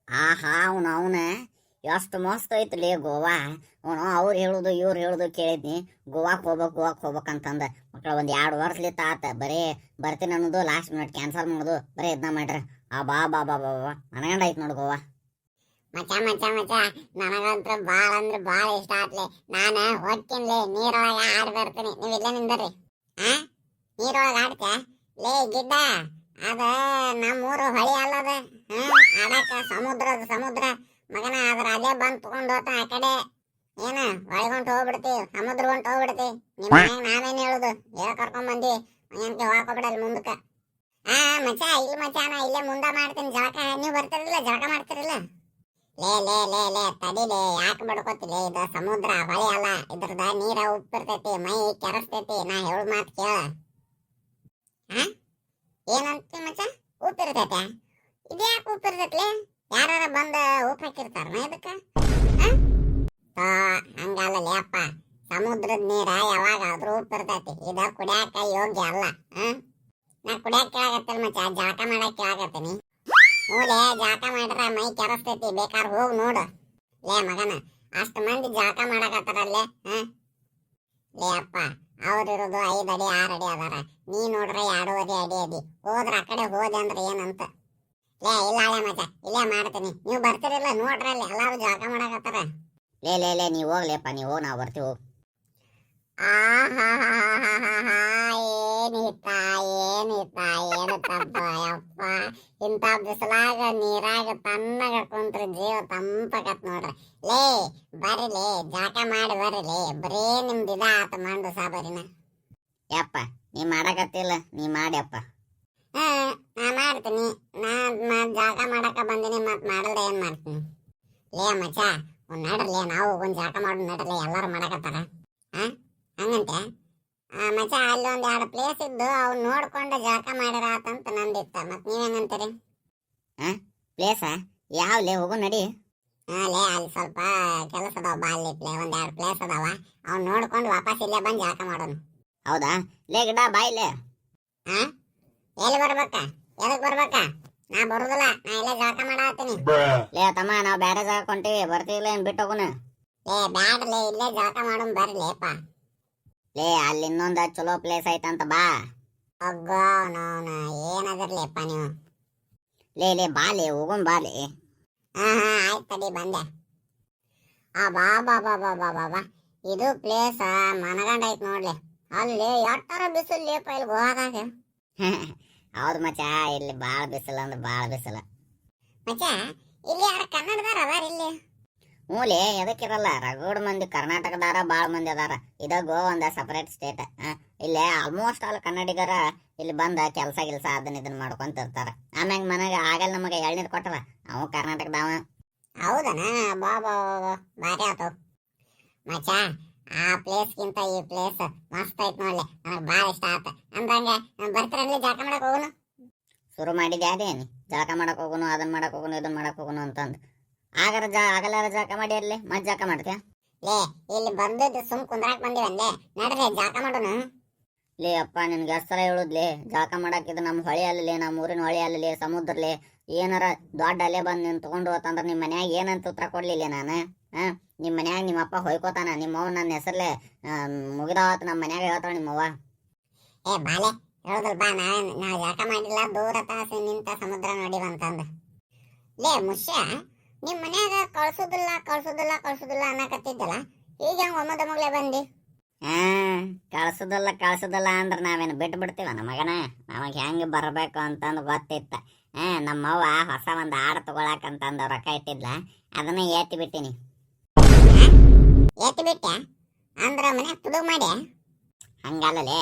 ಆಹಾ ಅವನ ಎಷ್ಟು ಮಸ್ತ್ ಐತ್ಲಿ ಗೋವಾ. ಅವನು ಅವ್ರು ಹೇಳುದು ಇವ್ರು ಹೇಳುದು ಕೇಳಿದ್ನಿ, ಗೋವಾಕ್ ಹೋಗ್ಬೇಕಂತಂದ. ಮಕ್ಳ ಒಂದ್ 2 ವರ್ಷಲಿತ್ತ ಆತ ಬರೀ ಬರ್ತೀನಿ ಅನ್ನೋದು, ಲಾಸ್ಟ್ ಮಿನಿಟ್ ಕ್ಯಾನ್ಸಲ್ ಮಾಡೋದು, ಬರೀ ಇದನ್ನ ಮಾಡ್ರಿ. ಬಾ ಬಾ ಬಾ ಬಾ ಬಾ ಮನಗಂಡ ಐತ್ ನೋಡು ಗೋವಾ. ಮಚ ಮಚ ಮಚ ನನಗಂತ್ರ ಬಾಳ ಅಂದ್ರ ಬಾಳ ಇಷ್ಟ ಆತ್ಲಿ. ನಾನ ಹೊಕ್ಕಿನ್ಲಿ, ನೀರೊಳಗ ಆಡ್ ಬರ್ತೀನಿ, ನೀವ್ ಇಲ್ಲೇ ನಿಂದರಿ. ನೀರೊಳಗ ಆಡ್ತ ಲೇ ಗಿಡ್ಡ, ಅದ ನಮ್ಮೂರು ಹೊಳಿ ಅಲ್ಲದ. ಆಡಾಕ ಸಮುದ್ರ ಮಗನ, ಅದ್ರ ಅದೇ ಬಂದ್ ತಗೊಂಡ್ ಹೋತ ಆ ಕಡೆ. ಏನ ಹೊಳಿಗೊಂಟ್ ಹೋಗ್ಬಿಡ್ತಿ, ಸಮುದ್ರ ಹೊಂಟ್ ಹೋಗ್ಬಿಡ್ತಿ. ನಿಮ್ಮ ನಾವೇನ್ ಹೇಳುದು, ಕರ್ಕೊಂಡ್ ಬಂದಿ ಏನಕ್ಕೆ ಹಾಕೋಬಿಡಲ್ ಮುಂದಕ್ಕ. ಮಚ ಇಲ್ಲ ಮಚ, ನಾ ಇಲ್ಲೇ ಮುಂದ ಮಾಡ್ತೀನಿ ಜಳಕ. ನೀವ್ ಬರ್ತಿರಲಿಲ್ಲ, ಜಳಕ ಮಾಡ್ತಿರಲಿಲ್ಲ. ಲೇ ಲೇ ಲೇ ಲೇ ತಡಿಲೇ, ಯಾಕೆ ಬಡ್ಕೋತಿಲೇ? ಇದು ಸಮುದ್ರ ಹೊಳಿ ಅಲ್ಲ, ಇದ್ರದ ನೀರ ಉಪ್ಪಿರ್ತೈತಿ, ಮೈ ಕೆರಸ್ತೈತಿ. ನಾ ಹೇಳು ಮಾತು ಕೇಳ. ಏನಂತ ಮಚ್ಚ? ಉಪ್ಪಿರ್ತೈತೆ? ಇದ್ಯಾಕೆ ಉಪ್ಪಿರ್ತೈತ್ಲೆ? ಯಾರ ಬಂದ ಉಪ್ಪು ಹಾಕಿರ್ತಾರನ ಇದಕ್ಕ? ಹಂಗಲ್ಲೇ ಅಪ್ಪ, ಸಮುದ್ರದ ನೀರ ಯಾವಾಗಾದ್ರೂ ಉಪ್ಪಿರ್ತೈತಿ. ಇದ ಕುಡಿಯಾಕ ಯೋಗ್ಯ ಅಲ್ಲ. ನಾ ಕುಡಿಯಾಕ ಕೇಳಾಕತ್ತಿಲ್ಲ ಮಚ್ಚ, ಜಳಕ ಮಾಡಕ್ ಕೇಳಾಕತ್ತೀನಿ. ಮೂಲೆ ಜಳಕ ಮಾಡ್ರ ಮೈ ಕೆರಸ್ತೈತಿ, ಬೇಕಾರ್ ಹೋಗ್ ನೋಡು. ಲೇ ಮಗನ, ಅಷ್ಟ ಮಂದಿ ಜಳಕ ಮಾಡಕತ್ತಾರಲ್ಲೇ. ಲೇ ಅಪ್ಪ, ಅವ್ರಿರೋದು 5 ಅಡಿ 6 ಅಡಿ ಅದಾರ, ನೀ ನೋಡ್ರ 2.5 ಅಡಿ ಅದಿ. ಹೋದ್ರ ಆ ಕಡೆ ಹೋದೆ ಅಂದ್ರೆ ಏನಂತ? ಲೇ ಇಲ್ಲ ಹಳೆ ಮಚ್ಚ, ಇಲ್ಲೇ ಮಾಡ್ತೀನಿ. ನೀವು ಬರ್ತಿರಲ್ಲ ನೋಡ್ರಲ್ಲಿ, ಎಲ್ಲಾರು ಜಳಕ ಮಾಡಕತ್ತಾರ. ಲೇ ಲೇ ಲೇ ನೀವ್ ಹೋಗ್ಲೇಪ್ಪ, ನೀವ್ ಹೋಗ್, ನಾವ್ ಬರ್ತೀವಿ ಹೋಗ್. ಏನು ತಪ್ಪ ಯಪ್ಪ. ಇಂಥ ಬಿಸಿಲಾಗ ನೀರಾಗ ತಣ್ಣಗ ಕುಂತ್ರ ಜೀವ ತಂಪಕತ್ ನೋಡ್ರಿ. ಲೇ ಬರೀಲೇ, ಜಳಕ ಮಾಡಿ ಬರೀಲೇ, ಬರೇ ನಿಮ್ದು ಇದ ಆತ ಮಂಡು ಸಾಬರಿನ. ಯಪ್ಪ ನೀ ಮಾಡಕತ್ತಿಲ್ಲ, ನೀ ಮಾಡ್ಯಪ್ಪ. ನಾ ಮಾಡ್ತೀನಿ. ನಾ ಜಳಕ ಮಾಡಕ ಬಂದಿನಿ, ಮತ್ ಮಾಡಲ್ದ ಏನ್ ಮಾಡ್ತೀನಿ? ಲೇ ಮಚ್ಚ ನಡ್ರಲೇ, ನಾವು ಒಂದ್ ಜಳಕ ಮಾಡು ನಡ್ರಲೇ, ಎಲ್ಲಾರು ಮಾಡಕತ್ತಾರ. ಹಂಗಂತೆ ಮಚ್ಚ, ಅಲ್ಲಿ 1-2 ಪ್ಲೇಸ್ ಇದ್ದು ಅವ್ ನೋಡ್ಕೊಂಡು ಜಳಕ ಮಾಡಿರ ಆತಂತ ನಂದಿತ್ತ. ಮತ್ ನೀವೇನಂತೀರಿ? ಪ್ಲೇಸ ಯಾವ್ಲೇ? ಹೋಗು ನಡಿ. ಲೇ ಅಲ್ಲಿ ಸ್ವಲ್ಪ ಕೆಲಸ ಅದಾವ, ಬಾಲ್ಯ 1-2 ಪ್ಲೇಸ್ ಅದಾವ, ಅವ್ನು ನೋಡ್ಕೊಂಡು ವಾಪಸ್ ಇಲ್ಲೇ ಬಂದು ಜಳಕ ಮಾಡೋನು. ಹೌದಾ? ಲೇ ಗಿಡ ಬಾಯ್ಲೆ. ಎಲ್ಲಿ ಬರ್ಬೇಕ? ಎದಕ್ ಬರ್ಬೇಕ? ನಾ ಬರುದಿಲ್ಲ, ನಾ ಇಲ್ಲೇ ಜಳಕ ಮಾಡತ್ತೀನಿ. ಲೇ ತಮ್ಮ, ನಾವ್ ಬ್ಯಾರೆ ಜಾಗ ಕೊಂಟಿವಿ, ಬರ್ತಿಲ್ಲ ಏನ್ ಬಿಟ್ಟು ಹೋಗುನ? ಲೇ ಬ್ಯಾಡ್ಲೇ, ಇಲ್ಲೇ ಜಳಕ ಮಾಡೋನ್ ಬರ್ಲೇಪ. ಲೇ ಅಲ್ಲಿ ಇನ್ನೊಂದ ಚಲೋ ಪ್ಲೇಸ್ ಐತಂತ, ಬಾ. ಅಗ್ಗೋ ನೋನ, ಏನದಿರ್ಲಿಪ್ಪ ನೀವು? ಲೇ ಲೇ ಬಾಲೆ, ಹೋಗುನ್ ಬಾಲೆ. ಆಯ್ತು ತಡಿ ಬಂದೆ. ಬಾ ಬಾ ಬಾ ಬಾ ಬಾ ಬಾ ಬಾ, ಇದು ಪ್ಲೇಸ್ ಮನಗಂಡ ಐತ್ ನೋಡ್ಲಿ. ಅಲ್ಲಿ ಎಟ್ಟರ ಬಿಸಿಲು ಲೇಪ ಇಲ್ಲಿ ಗೋವಾದಾಗ. ಹೌದು ಮಚ್ಚ, ಇಲ್ಲಿ ಬಾಳ ಬಿಸಿಲ ಅಂದ್ರೆ ಬಾಳ ಬಿಸಿಲ. ಮಚ್ಚ ಇಲ್ಲಿ ಯಾರ ಕನ್ನಡದಾರ ಅದಾರ ಇಲ್ಲಿ? ಮೂಲೆ ಎದಕ್ಕಿರಲ್ಲ, ರಗಡ್ ಮಂದಿ ಕರ್ನಾಟಕದಾರ ಬಾಳ ಮಂದಿ ಅದಾರ. ಇದ ಗೋವಾ ಒಂದ ಸಪರೇಟ್ ಸ್ಟೇಟ್. ಇಲ್ಲೇ ಆಲ್ಮೋಸ್ಟ್ ಆಲ್ ಕನ್ನಡಿಗರ ಇಲ್ಲಿ ಬಂದ ಕೆಲ್ಸ ಗಿಲ್ಸ ಇದನ್ನ ಮಾಡ್ಕೊಂತ ಇರ್ತಾರ. ಆಮ್ಯಾಗ ಮನೆಗೆ ಆಗಲ್ ನಮಗೆ ಎಳ್ನೀರ್ ಕೊಟ್ಟವ, ಅವ ಕರ್ನಾಟಕದವ. ಹೌದನ? ಬಾ ಬಾ ಬಾ, ಬಾರಿ ಆತು ಮಚ್ಚ. ಆ ಪ್ಲೇಸ್ಗಿಂತ ಈ ಪ್ಲೇಸ್ ಮಸ್ತ್ ಐತ್ ನೋಡ್ಲಿ, ನನಗೆ ಬಾಳ ಇಷ್ಟ ಆತ. ಅಂದಂಗ ಬರ್ತಾರಲ್ಲಿ ಜಳಕ ಮಾಡಕ್ ಹೋಗುನು? ಶುರು ಮಾಡಿದ್ಯಾ ಅದೇನಿ, ಜಳಕ ಮಾಡಕ್ ಹೋಗುನು, ಅದನ್ನ ಮಾಡಕ್ ಹೋಗುನು, ಇದನ್ನ ಮಾಡಕ್ ಹೋಗುನು ಅಂತಂದು. ಆಗಲಾರ ಜಳಕ ಮಾಡಿ ಅಲ್ಲಿ ಮತ್ ಜಳಕ ಮಾಡ್ತೀಯ? ಲೇ ಇಲ್ಲಿ ಬಂದದ್ದು ಸುಮ್ ಕುಂದ್ರಾಕ್ ಬಂದಿವಲ್ಲೇ, ನಡ್ರಿ ಜಳಕ ಮಾಡೋನು. ಲೇ ಅಪ್ಪ, ನಿನ್ಗೆ ಎಷ್ಟು ಸಲ ಹೇಳುದ್ಲಿ, ಜಳಕ ಮಾಡಾಕಿದ್ದು ನಮ್ಮ ಹೊಳಿ ಅಲ್ಲೇ, ನಮ್ಮ ಊರಿನ ಹೊಳಿ ಅಲ್ಲೇ, ಸಮುದ್ರಲೇ. ಏನಾರ ದೊಡ್ಡ ಅಲ್ಲೇ ಬಂದು ನೀನು ತಗೊಂಡು ಹೋತಂದ್ರೆ ನಿಮ್ಮ ಮನ್ಯಾಗ ಏನಂತ ಉತ್ತರ ಕೊಡ್ಲಿಲ್ಲ ನಾನು? ನಿಮ್ಮ ಮನ್ಯಾಗ ನಿಮ್ಮಪ್ಪ ಹೊಯ್ಕೋತಾನ, ನಿಮ್ಮವ್ವ ನನ್ನ ಹೆಸರ್ಲೆ ಮುಗಿದಾವತ್ತು ನಮ್ಮ ಮನ್ಯಾಗ ಹೇಳ್ತಾವ ನಿಮ್ಮವ್ವ. ಬಾಲೆ ಹೇಳುದಲ್ ಬಾ, ನಾವ್ ಜಳಕ ಮಾಡಿಲ್ಲ, ದೂರ ತಾಸಿ ನಿಂತ ಸಮುದ್ರ ನೋಡಿವಂತಂದ. ಲೇ ಮುಷ್ಯ, ನಿಮ್ ಮನ್ಯಾಗ ಕಳ್ಸುದಿಲ್ಲ ಅನ್ನಕತ್ತಿದ್ದಲ್ಲ, ಈಗ ಹೆಂಗ್ ಒಮ್ಮದ ಮಗ್ಲೆ ಬಂದಿ? ಕಳ್ಸುದಲ್ಲ ಅಂದ್ರ ನಾವೇನು ಬಿಟ್ಟು ಬಿಡ್ತೀವ ಮಗನ? ನಮಗ್ ಹೆಂಗ್ ಬರ್ಬೇಕು ಅಂತಂದು ಗೊತ್ತಿತ್ತ. ನಮ್ಮವ್ವ ಹೊಸ ಒಂದ್ ಆಡ ತಗೊಳಕಂತಂದ ರೊಕ್ಕ ಇಟ್ಟಿದ್ಲ, ಅದನ್ನ ಏತಿ ಬಿಟ್ಟಿನಿ. ಏತಿ ಬಿಟ್ಟ ಅಂದ್ರ ಮನ್ಯಾಗ ತುಡುಗ್ ಮಾಡಿ? ಹಂಗಲ್ಲಲೇ,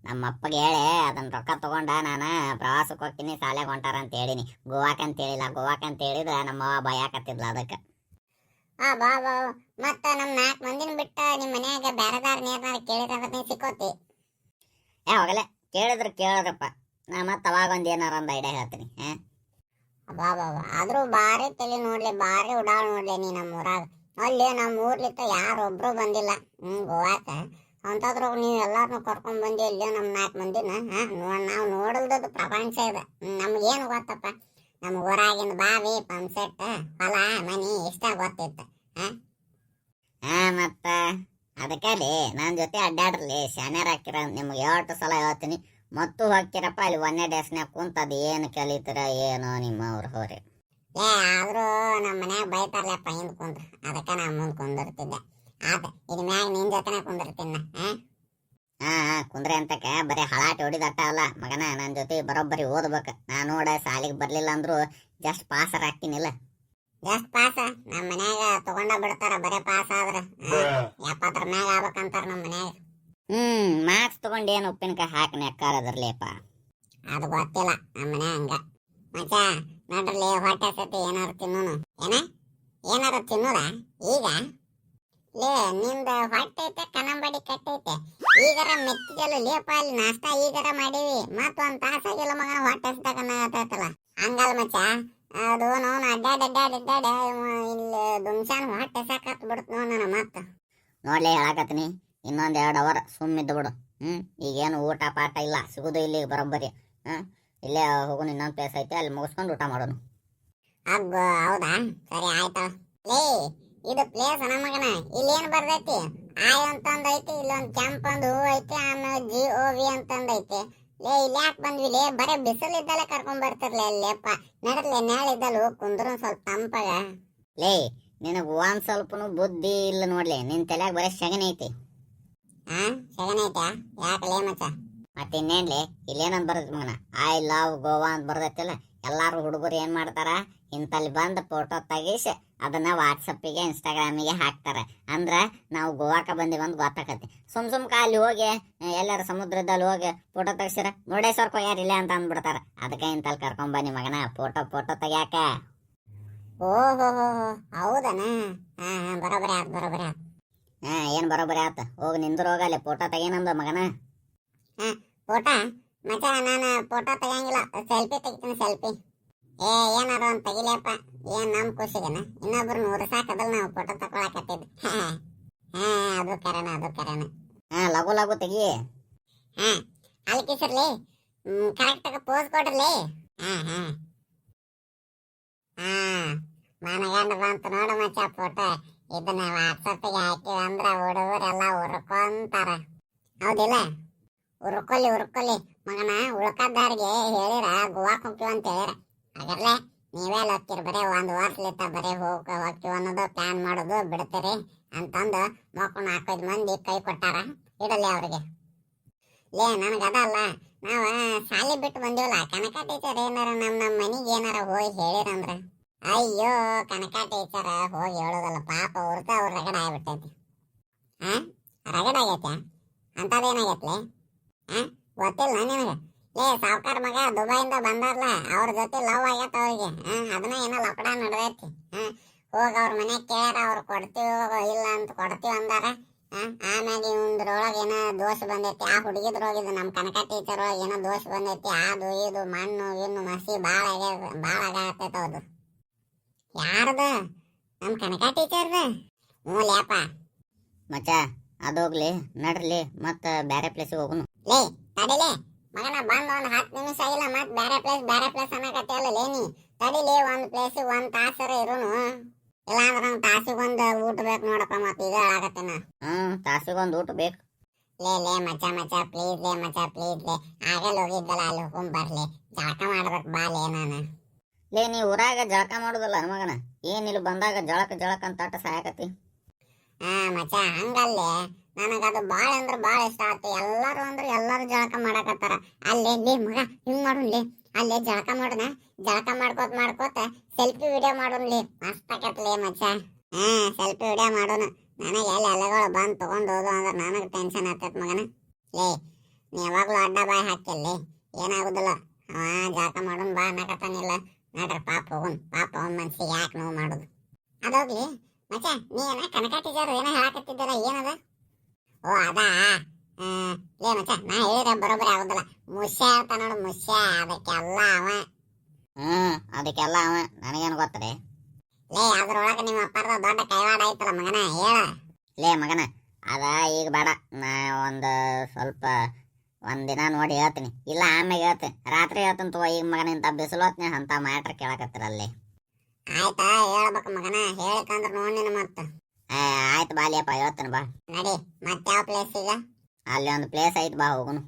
ನಮ್ಮಪ್ಪಗೆ ಹೇಳಿ ಅದನ್ನ ರೊಕ್ಕ ತಗೊಂಡ ನಾನು ಪ್ರವಾಸಕ್ಕೆ ಹೋಗ್ತೀನಿ, ಶಾಲೆಗೆ ಹೊಂಟಾರ ಅಂತ ಹೇಳಿನಿ. ಗೋವಾಕಂತ ಹೇಳಿಲ್ಲ, ಗೋವಾಕಂತ ಹೇಳಿದ್ರೆ ನಮ್ಮವ್ವ ಭಯಾಕತ್ತಿದ್ಲ ಅದಕ್ಕೆ. ಬಾ ಬಾ ಮತ್ತ ನಮ್ 4 ಮಂದಿನ ಬಿಟ್ಟ ನಿಮ್ ಮನ್ಯಾಗ ಬ್ಯಾರೆದಾರ ನೀರ್ನಾರ ಕೇಳಿದ್ರ ನೀ ಸಿಕ್ಕೋತಿ. ಹೋಗಲ್ಲ, ಕೇಳಿದ್ರಪ್ಪ. ನಾ ಮತ್ತೆ ಅವಾಗ ಒಂದು ಏನಾರ ಒಂದು ಐಡಿಯಾ ಹೇಳ್ತೀನಿ. ಬಾ ಆದ್ರೂ ಬಾರಿ ತಲೆ ನೋಡ್ಲಿ, ಬಾರಿ ಉಡಾಳ್ ನೋಡ್ಲಿ ನೀ ನಮ್ಮ ಊರಾಗ. ಅಲ್ಲಿ ನಮ್ಮ ಊರ್ಲಿತ್ತ ಯಾರೊಬ್ರು ಬಂದಿಲ್ಲ ಗೋವಾಕ. ಅಂತದ್ರೂ ನೀವು ಎಲ್ಲಾರನು ಕರ್ಕೊಂಡ್ ಬಂದಿ ಇಲ್ಲಿ ನಮ್ 4 ಮಂದಿನ. ನಾವು ನೋಡಲ್ದದು ಪ್ರಪಂಚ ಇದೆ. ನಮ್ಗೇನು ಗೊತ್ತಪ್ಪ, ನಮ್ ಊರಾಗಿನ ಬಾವಿ, ಪಂಪ್ಸೆಟ್, ಹೊಲ ಮನಿ ಇಷ್ಟ ಗೊತ್ತಿತ್ತು. ಮತ್ತ ಅದಕ್ಕಲ್ಲಿ ನನ್ನ ಜೊತೆ ಅಡ್ಡಾಡ್ರಲಿ, ಶಾನ್ಯಾರ ಹಾಕಿರ. ನಿಮ್ಗೆ 8 ಸಲ ಹೇಳ್ತೀನಿ, ಮತ್ತು ಹಾಕಿರಪ್ಪ ಅಲ್ಲಿ 1ನೇ ಡೆಸ್ಕ್ನಾಗ ಕುಂತ ಅದು ಏನು ಕಲಿತೀರ ಏನೋ ನಿಮ್ಮ ಅವ್ರ ಹೋರಿ. ಆದ್ರೂ ನಮ್ಮ ಮನ್ಯಾಗ ಬೈತಾರಲ್ಲಪ್ಪ ಹಿಂದ್ ಕುಂದ್ರ, ಅದಕ್ಕ ನಾ ಮುಂದ್ ಕುಂದಿರ್ತಿದ್ದೆ. ಆತ ಇನ್ ಮ್ಯಾಗ ನಿನ್ ಜೊತೆನ ಕುಂದಿರ್ತೀನ. ಕುಂದ್ರೆ ಅಂತಕ ಬರೀ ಹಳಾಟಿ ಹೊಡಿದಟ್ಟ ಅಲ್ಲ ಮಗನ, ನನ್ನ ಜೊತೆ ಬರೋಬ್ಬರಿ ಓದ್ಬೇಕು. ನಾ ನೋಡ ಸಾಲಿಗೆ ಬರ್ಲಿಲ್ಲ ಅಂದ್ರು ಜಸ್ಟ್ ಪಾಸರ್ ಹಾಕ್ತೀನಿಲ್ಲ. ಜಸ್ಟ್ ಪಾಸ ನಮ್ಮ ಮನ್ಯಾಗ ತಗೊಂಡ ಬಿಡ್ತಾರ, ಬರೇ ಪಾಸ್ ಆದ್ರ 70 ಮ್ಯಾಗ ಆಗ್ಬೇಕಂತಾರ ನಮ್ಮ ಮನ್ಯಾಗ. ಮಾರ್ಕ್ಸ್ ತಗೊಂಡು ಏನು ಉಪ್ಪಿನಕಾಯಿ ಹಾಕಿ ಅಕ್ಕಾರದ್ರಲೇಪ. ಅದು ಗೊತ್ತಿಲ್ಲ ನಮ್ಮ ಮನ್ಯಾಗ ಹಂಗ. ಮಚ್ಚ ನಡ್ರಲಿ, ಹೊಟ್ಟೆ ಸತಿ ಏನಾರು ತಿನ್ನೋನು. ಏನಾರು ತಿನ್ನೋದ ಈಗ? ಲೇ ನಿಂದ ಹೊಟ್ಟೆ ಐತೆ, ಕನಂಬಡಿ ಕಟ್ಟೈತೆ. ಈಗರ ಮೆತ್ತಿಗೆಲ್ಲ ಲೇಪ ಅಲ್ಲಿ ನಾಷ್ಟಾ ಈಗರ ಮಾಡೀವಿ, ಮತ್ತೊಂದ್ ತಾಸಾಗಿಲ್ಲ ಮಗನ ಹೊಟ್ಟೆ ಹಸ್ದಾಗತ್ತಲ್ಲ. ಹಂಗಲ್ ಮಚ್ಚ, ಅದು ನಾವು ಅಡ್ಡಾಡ್ ಇಲ್ಲಿ ದುಮ್ಸಾನ್ ಹೊಟ್ಟೆ ಸಾಕತ್ ಬಿಡ್ತು ನೋಡ ಮತ್ತ. ನೋಡ್ಲಿ ಹೇಳಾಕತ್ತೀನಿ, ಇನ್ನೊಂದ್ 2 ಅವರ್ ಸುಮ್ಮಿದ್ದು ಬಿಡು. ಈಗೇನು ಊಟ ಪಾಠ ಇಲ್ಲ, ಸಿಗುದು ಇಲ್ಲಿ ಬರೋಬ್ಬರಿ. ಇಲ್ಲೇ ಹೋಗೋಣ, ಇನ್ನೊಂದು ಪ್ಲೇಸ್ ಐತೆ, ಅಲ್ಲಿ ಮುಗಿಸ್ಕೊಂಡು ಊಟ ಮಾಡೋಣ. ಹೌದಾ, ಸರಿ ಆಯ್ತಾ. ಲೇ ಇದು ಪ್ಲೇಸ್ ನಮಗನ ಇಲ್ಲೇನ್ ಬರ್ದೈತಿ? ಆಯ್ ಅಂತಂದ್ ಐತಿ, ಇಲ್ಲೊಂದ್ ಕೆಂಪ್ ಒಂದು ಹೂ ಐತಿ, ಆಮೇಲೆ GOV ಅಂತಂದ್ ಐತಿ. ಲೇ ಇಲ್ಲಿ ಯಾಕೆ ಬಂದ್ವಿ ಲೇ? ಬರೇ ಬಿಸಿಲು ಇದ್ದಲ್ಲೇ ಕರ್ಕೊಂಡ್ ಬರ್ತಿರ್ಲೇ ಅಲ್ಲೇಪ್ಪ. ನಡರ್ಲೆ ನೆರಳಿದ್ದಲ್ಲ ಹೋಗಿ ಕುಂದ್ರು ಸ್ವಲ್ಪ ತಂಪಾಗ. ಲೇ ನಿನಗ್ ಒಂದ್ ಸ್ವಲ್ಪನು ಬುದ್ಧಿ ಇಲ್ಲ ನೋಡ್ಲಿ, ನಿನ್ ತಲೆಯಾಗ ಬರೀ ಶಗನ್ ಐತಿ. ಶಗನ್ ಐತಾ? ಯಾಕಲೇ ಮಚ್ಚ? ಮತ್ತೆ ಇನ್ನೇನ್ಲಿ, ಇಲ್ಲೇನಂದ್ ಬರ್ತೈತಿ ಮಗನ, ಐ ಲವ್ ಗೋವಾ ಅಂತ ಬರ್ತೈತಿಲ್ಲ. ಎಲ್ಲಾರು ಹುಡುಗರು ಏನ್ ಮಾಡ್ತಾರ, ಇಂತಲ್ಲಿ ಬಂದ್ ಫೋಟೋ ತೆಗಿಸಿ ಅದನ್ನ ವಾಟ್ಸಪ್ಪಿಗೆ ಇನ್ಸ್ಟಾಗ್ರಾಮಿಗೆ ಹಾಕ್ತಾರ. ಅಂದ್ರ ನಾವು ಗೋವಾಕ ಬಂದಿವಿ ಅಂತ ಗೊತ್ತಾಕತಿ. ಸುಮ್ಕ ಅಲ್ಲಿ ಹೋಗಿ ಎಲ್ಲಾರ ಸಮುದ್ರದಲ್ಲಿ ಹೋಗಿ ಫೋಟೋ ತೆಗ್ಸಿರ ಮುರುಡೇಶ್ವರಕ್ಕೆ ಹೋಗ್ಯಾರ ಇಲ್ಲೇ ಅಂತ ಅಂದ್ಬಿಡ್ತಾರ. ಅದಕ್ಕೆ ಇಂತಲ್ಲಿ ಕರ್ಕೊಂಡ್ ಬನ್ನಿ ಮಗನ ಫೋಟೋ ತೆಗ್ಯಾಕ. ಓಹೋ ಹೌದನ? ಬರೋಬರಿ ಆತ್. ಏನ್ ಬರೋಬರಿ ಆತ, ಹೋಗಿ ನಿಂದ್ರ ಹೋಗಲ್ಲಿ ಫೋಟೋ ತೆಗೇನಂದು ಮಗನ. ಫೋಟೋ ಮಚ್ಚ, ನಾನು ಫೋಟೋ ತೆಗಿಯಂಗಿಲ್ಲ, ಸೆಲ್ಫಿ ತೆಗಿತೀನಿ, ಸೆಲ್ಫಿ. ಏನಾರ ಒಂದ್ ತೆಗಿಲೇಪ್ಪ, ಏನ್ ನಮ್ ಖುಷಿಗೆನ ಇನ್ನೊಬ್ರು 100 ಸಾಕದಲ್ಲ ನಾವು ಫೋಟೋ ತಕೊಳಕತ್ತಿದ್. ಅದು ಕರೆನ. ಲಘು ಲಘು ತೆಗಿ. ಅಲ್ಲಿ ಕಿಸರ್ಲಿ, ಕರೆಕ್ಟ್ ಆಗ ಪೋಸ್ ಕೊಡ್ರಲಿ. ಮನಗಂಡ ಬಂತು ನೋಡು ಮಚ್ಚ ಫೋಟೋ. ಇದನ್ನ ವಾಟ್ಸಪ್ಪಿಗೆ ಹಾಕಿವಿ ಅಂದ್ರ ಹುಡುಗರೆಲ್ಲ ಉರ್ಕೊಂತಾರ, ಹೌದಿಲ್ಲ? ಉರ್ಕೊಲಿ ಮಗನ. ಉಳ್ಕದ್ದಾರಿಗೆ ಹೇಳಿರ ಗೋವಾಕ್ ಹೋಗ್ತೀವಿ ಅಂತ ಹೇಳಿರ, ಹಾಗಾರ್ಲೆ ನೀವೆಲ್ಲ ಹೋಗ್ತೀರಿ? ಬರೀ 1 ವರ್ಷಲಿತ್ತ ಬರೀ ಹೋಗ್ತೀವಿ ಅನ್ನೋದು ಪ್ಲಾನ್ ಮಾಡೋದು ಬಿಡ್ತೀರಿ ಅಂತಂದು ಮಕ್ಕಳು 4-5 ಮಂದಿ ಕೈ ಕೊಟ್ಟಾರ. ಇಡಲಿ ಅವ್ರಿಗೆ. ಲೇ ನನಗದಲ್ಲ, ನಾವ ಶಾಲೆ ಬಿಟ್ಟು ಬಂದಿವಲ್ಲ, ಕನಕ ಟೀಚರ್ ಏನಾರ ನಮ್ಮ ಮನಿಗೆ ಏನಾರ ಹೋಗಿ ಹೇಳಿರಂದ್ರ, ಅಯ್ಯೋ ಕನಕ ಟೀಚರ್ ಹೋಗಿ ಹೇಳೋದಲ್ಲ ಪಾಪ, ಅವ್ರ ರಗಡ ಆಗ್ಬಿಟ್ಟೈತಿ. ರಗಡ ಆಗೈತೆ ಅಂತದೇನಾಗೈತ್ಲೆ? ಗೊತ್ತಿಲ್ಲ ನಿನಗ? ಲೇ ಸಾವ್ಕಾರ ಮಗ ದುಬೈಯಿಂದ ಬಂದಾರ್ಲ, ಅವ್ರ ಜೊತೆ ಲವ್ ಆಗೈತ ಅವ್ರಿಗೆ. ಅದನ್ನ ಏನೋ ಲಪಡ ನಡ್ದೈತಿ. ಹೋಗಿ ಅವ್ರ ಮನೆ ಕೇಳ್ಯಾರ, ಅವ್ರು ಕೊಡ್ತೀವೋ ಇಲ್ಲ ಅಂತ ಕೊಡ್ತೀವಿ ಅಂದಾರ. ಆಮ್ಯಾಗ ಇವ್ರೊಳಗೆ ಏನೋ ದೋಷ ಬಂದೈತಿ, ಆ ಹುಡುಗಿದ್ರೊಳಗಿದ್ ನಮ್ಮ ಕನಕ ಟೀಚರ್ ಒಳಗೆ ಏನೋ ದೋಷ ಬಂದೈತಿ. ಅದು ಇದು ಮಣ್ಣು ಇನ್ನು ಮಸಿ ಭಾಳ ಆಗತ್ತೈತ. ಅವ್ರದ್ದು ಯಾರ್ದ? ನಮ್ಮ ಕನಕ ಟೀಚರ್ದ. ಹ್ಞೂ ಲೇಪ ಮಚ್ಚ, ಅದೋಗ್ಲಿ ನಡ್ರಲಿ, ಮತ್ತ ಬ್ಯಾರೆ ಪ್ಲೇಸಿಗೆ ಹೋಗುನು. ಲೇ ತಡಿಲೇ ಮಗನ, ಬಂದ್ 10 ನಿಮಿಷ ಆಗಿಲ್ಲ, ಮತ್ ಬ್ಯಾರೆ ಪ್ಲೇಸ್ ಅನ್ನಕತ್ತಲ್ಲ ಲೇ ನೀ. ತಡಿಲೇ, ಒಂದ್ ಪ್ಲೇಸಿಗೆ 1 ತಾಸರ ಇರುನು, ಇಲ್ಲಾಂದ್ರ ನಂಗೆ ತಾಸಿಗೊಂದು ಊಟ ಬೇಕು ನೋಡಪ್ಪ. ಮತ್ತೆ ಈಗ ಆಗತ್ತೇನ? ತಾಸಿಗೊಂದು ಊಟ ಬೇಕು. ಲೇ ಮಚ್ಚ ಪ್ಲೀಸ್ ಲೇ ಆಗಲ್ಲ ಹೋಗಿದ್ದಲ್ಲ, ಅಲ್ಲಿ ಹೋಗ್ಕೊಂಡ್ ಬರ್ಲಿ, ಜಳಕ ಮಾಡ್ಬೇಕು ಬಾ ಲೇ ನಾನು. ಲೇ ನೀ ಊರಾಗ ಜಳಕ ಮಾಡುದಲ್ಲ ಮಗನ, ಏನ್ ಇಲ್ಲಿ ಬಂದಾಗ ಜಳಕ ಅಂತ ಆಟ ಸಾಯಕತಿ. ಮಚ್ಚ ಹಂಗಲ್ಲೇ, ನನಗದು ಬಾಳ ಅಂದ್ರ ಬಾಳ ಇಷ್ಟ ಆಯ್ತು. ಎಲ್ಲಾರು ಜಳಕ ಮಾಡಕತ್ತಾರ. ಅಲ್ಲೇ ಮಗ ಹಿಂಗ್ ಮಾಡೋನ್ಲಿ, ಅಲ್ಲೇ ಜಳಕ ಮಾಡ್ಕೋತ ಸೆಲ್ಫಿ ವಿಡಿಯೋ ಮಾಡೋನ್ಲಿ, ಮಸ್ತ್ ಆಕತ್ಲೇ ಮಚ್ಚ. ಸೆಲ್ಫಿ ವಿಡಿಯೋ ಮಾಡೋಣ. ನನಗೆ ಎಲ್ಲಿ ಅಲೆಗಳು ಬಂದು ತಗೊಂಡ್ ಹೋದು ಅಂದ್ರೆ ನನಗೆ ಟೆನ್ಷನ್ ಆಗ್ತೈತ್ ಮಗನ. ಲೇ ನೀ ಯಾವಾಗ್ಲೂ ಅಡ್ಡ ಬಾಯ್ ಹಾಕಿಲ್ಲಿ, ಏನಾಗುದಿಲ್ಲ. ಜಳಕ ಮಾಡೋನ್ ಬಾ ಅನ್ನಕತ್ತಾನಿಲ್ಲ. ನಡ್ರ ಪಾಪ ಹೋಗುನ್, ಪಾಪ ಅವನ ಮನ್ಸಿಗೆ ಯಾಕೆ ನೋವು ಮಾಡೋದು. ಅದೋಗ್ಲಿ ಮಚ್ಚ ನೀ ಏನ ಕನಕ ಟೀಚರ್ ಏನೋ ಹೇಳಕತ್ತಿದ್ದಲ್ಲ ಏನದ ಓ ಅದಾ ಲೇ ಮಚ್ಚ ನಾ ಹೇಳಿದ್ರೆ ಬರೋಬ್ಬರಿ ಆಗುದಿಲ್ಲ ಮುಷ್ಯ ಅಂತ ನೋಡು ಮುಷ್ಯ ಅದಕ್ಕೆಲ್ಲ ಅವ ಅದಕ್ಕೆಲ್ಲ ಅವ ನನಗೇನು ಗೊತ್ತಡೆ. ಲೇ ಅದ್ರೊಳಗ ನಿಮ್ಮ ಅಪ್ಪರದ ದೊಡ್ಡ ಕೈವಾಡ ಐತಲ್ಲ ಮಗನ ಹೇಳ. ಲೇ ಮಗನ ಅದ ಈಗ ಬೇಡ, ನಾ ಸ್ವಲ್ಪ ಒಂದಿನ ನೋಡಿ ಹೇಳ್ತೀನಿ, ಇಲ್ಲ ಆಮೇಲೆ ಹೇಳ್ತೀನಿ, ರಾತ್ರಿ ಹೇಳ್ತೀನಿ ತಗೋ. ಈಗ ಮಗನ ಇಂಥ ಬಿಸಿಲು ಹೊತ್ನೆ ಅಂತ ಮ್ಯಾಟ್ರ್ ಕೇಳಕತ್ತಿರಲ್ಲಿ. ಆಯ್ತಾ ಹೇಳ್ಬೇಕು ಮಗನ, ಹೇಳಿಕಂದ್ರ ನೋಡಿ ನಿನ್ನ ಮತ್ತೆ. ಆಯ್ತು ಬಾಲಿಯಪ್ಪ ಹೇಳ್ತೀನಿ ಬಾ. ನಡಿ ಮತ್ತೆ ಯಾವ ಪ್ಲೇಸ್ ಈಗ? ಅಲ್ಲಿ ಒಂದು ಪ್ಲೇಸ್ ಐತೆ ಬಾ ಹೋಗುನು.